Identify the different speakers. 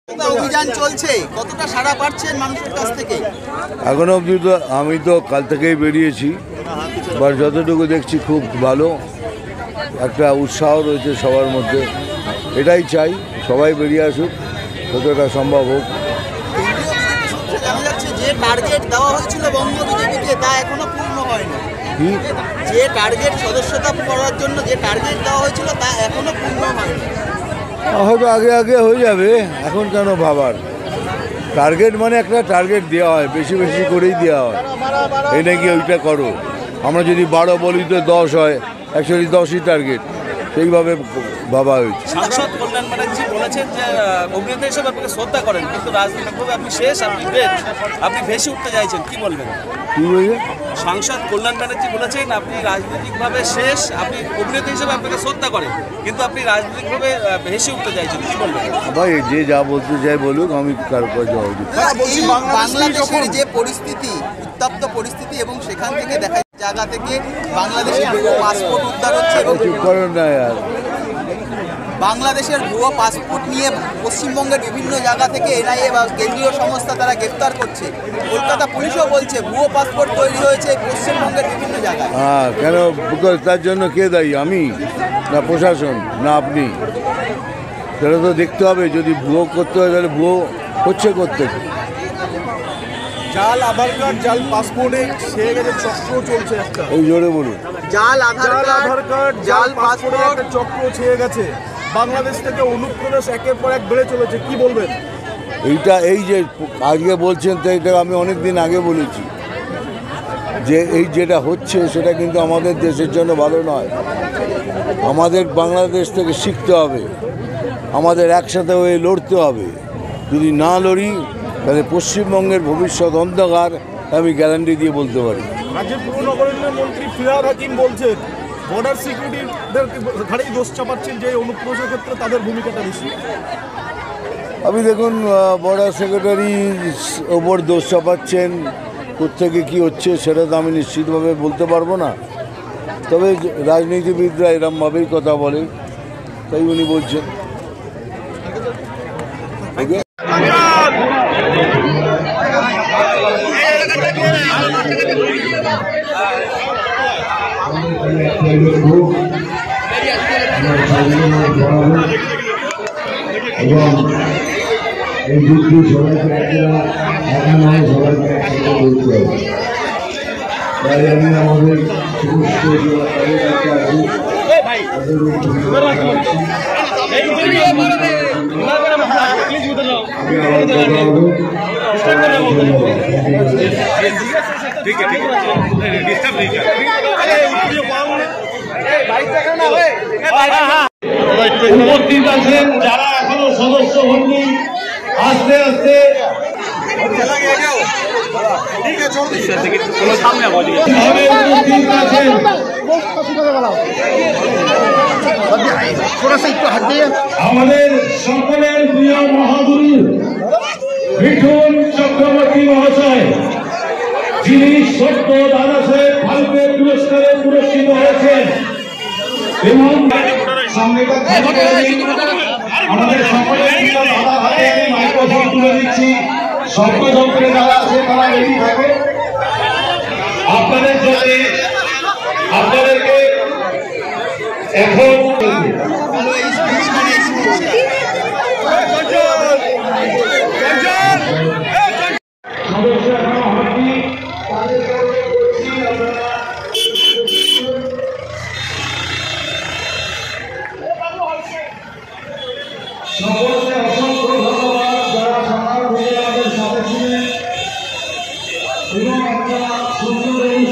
Speaker 1: অভিযান চলছে, কতটা সাড়া পাচ্ছেন মানুষের কাছ থেকে?
Speaker 2: এখনো অবধি তো আমি তো কাল থেকেই বেরিয়েছি, বা যতটুকু দেখছি খুব ভালো একটা উৎসাহ রয়েছে সবার মধ্যে। এটাই চাই, সবাই বেরিয়ে আসুক, যতটা সম্ভব হোক।
Speaker 1: জানা যাচ্ছে যে টার্গেট দেওয়া হয়েছিল বঙ্গ বিজেপিকে তা এখনো পূর্ণ হয়নি। যে টার্গেট সদস্যতা করার জন্য যে টার্গেট দেওয়া হয়েছিল তা এখনো পূর্ণ হয়নি।
Speaker 2: হয়তো আগে আগে হয়ে যাবে, এখন কেন ভাবার? টার্গেট মানে একটা টার্গেট দেওয়া হয়, বেশি বেশি করেই দেওয়া হয়। এই নাকি ওইটা করো, আমরা যদি 12 বলি তো 10 হয়, অ্যাকচুয়ালি 10ই টার্গেট, সেইভাবে ভাবা হয়েছে।
Speaker 3: সাংসদ কল্যাণ ব্যানার্জি বলেছেন যে অভিনেতা হিসেবে আপনাকে শ্রদ্ধা করেন, কিন্তু রাজনৈতিকভাবে আপনি শেষ, আপনি ভেসে উঠতে চাইছেন, কি বলবেন?
Speaker 2: কি বলছে
Speaker 3: সাংসদ কল্যাণ ব্যানার্জি বলেছেন আপনি রাজনৈতিকভাবে শেষ, আপনি অভিনেতা হিসেবে আপনাকে শ্রদ্ধা করেন, কিন্তু আপনি রাজনৈতিকভাবে ভেসে উঠতে চাইছেন, কি বলবেন?
Speaker 2: ভাই যে যা বলতে চাই বলুক, আমি কার কাছে জবাব দিই।
Speaker 1: বাংলাদেশের যে পরিস্থিতি, উত্তপ্ত পরিস্থিতি, এবং সেখান থেকে দেখা জায়গা থেকে বাংলাদেশের ভুয়ো পাসপোর্ট উদ্ধার হচ্ছে এবং
Speaker 2: চুপ করেন না यार।
Speaker 1: বাংলাদেশের ভুয়ো পাসপোর্ট নিয়ে পশ্চিমবঙ্গের বিভিন্ন জায়গা থেকে এনআইএ বা কেন্দ্রীয় সংস্থা তারা গ্রেফতার করছে। কলকাতা পুলিশও বলছে ভুয়ো পাসপোর্ট তৈরি হয়েছে পশ্চিমবঙ্গের বিভিন্ন জায়গায়।
Speaker 2: হ্যাঁ, কেন? তার জন্য কে দায়ী? আমি না প্রশাসন না আপনি? সেটা তো দেখতে হবে। যদি ভুয়ো করতে হয় তাহলে ভুয়ো হচ্ছে করতে।
Speaker 4: জাল আধার কার্ড, জাল পাসপোর্টে ছেয়ে গেছে, চক্র চলছে একটা।
Speaker 2: এই জোরে বলুন।
Speaker 1: জাল আধার কার্ড, জাল পাসপোর্টে
Speaker 4: একটা চক্র ছেয়ে গেছে। বাংলাদেশ থেকে অনুপ্রবেশ একের পর এক বেড়ে চলেছে, কি বলবেন?
Speaker 2: এই যে আজকে বলছেন, তো এটা আমি অনেক দিন আগে বলেছি যে এই যেটা হচ্ছে সেটা কিন্তু আমাদের দেশের জন্য ভালো নয়। আমাদের বাংলাদেশ থেকে শিখতে হবে, আমাদের একসাথে হয়ে লড়তে হবে। যদি না লড়ি তাহলে পশ্চিমবঙ্গের ভবিষ্যৎ অন্ধকার, আমি গ্যারান্টি দিয়ে বলতে পারি।
Speaker 4: রাজ্যের পুর নগরের মন্ত্রী ফিরহাদ হাকিম বলছেন বর্ডার সিকিউরিটিদের ঘাড়েই দোষ চাপাচ্ছেন, যে অনুপ্রবেশের ক্ষেত্রে তাদের ভূমিকাটা বেশি।
Speaker 2: আপনি দেখুন, বর্ডার সেক্রেটারি ওপর দোষ চাপাচ্ছেন, কোত্থেকে কী হচ্ছে সেটা তো আমি নিশ্চিতভাবে বলতে পারবো না। তবে রাজনীতিবিদরা এরমভাবেই কথা বলে, তাই উনি বলছেন।
Speaker 5: এবং এই যুদ্ধে সবাইকে একা নয়, সবাইকে একসাথে বলতে হবে। তাই আমি আমাদের সমস্ত তাদের কাছে আছি,
Speaker 6: উপস্থিত আছেন যারা এখনো সদস্য হননি, আস্তে আস্তে উপস্থিত আছেন। আমাদের সকলের প্রিয় মহাগুরু মিঠুন চক্রবর্তী মহাশয়, যিনি সত্য দাদা সাহেব ফালকে পুরস্কারে পুরস্কৃত হয়েছেন, এবং আমাদের সকলের প্রিয় দাদা হাতে আমি মাইক্রোফোন তুলে দিচ্ছি। শব্দযন্ত্রে যারা আছে তারা রেডি থাকে। আপনাদের জন্য আপনাদেরকে এখন সকলকে অসংখ্য ধন্যবাদ যারা সকাল থেকে আমাদের সাথে ছিলেন এবং আপনারা সুন্দর এই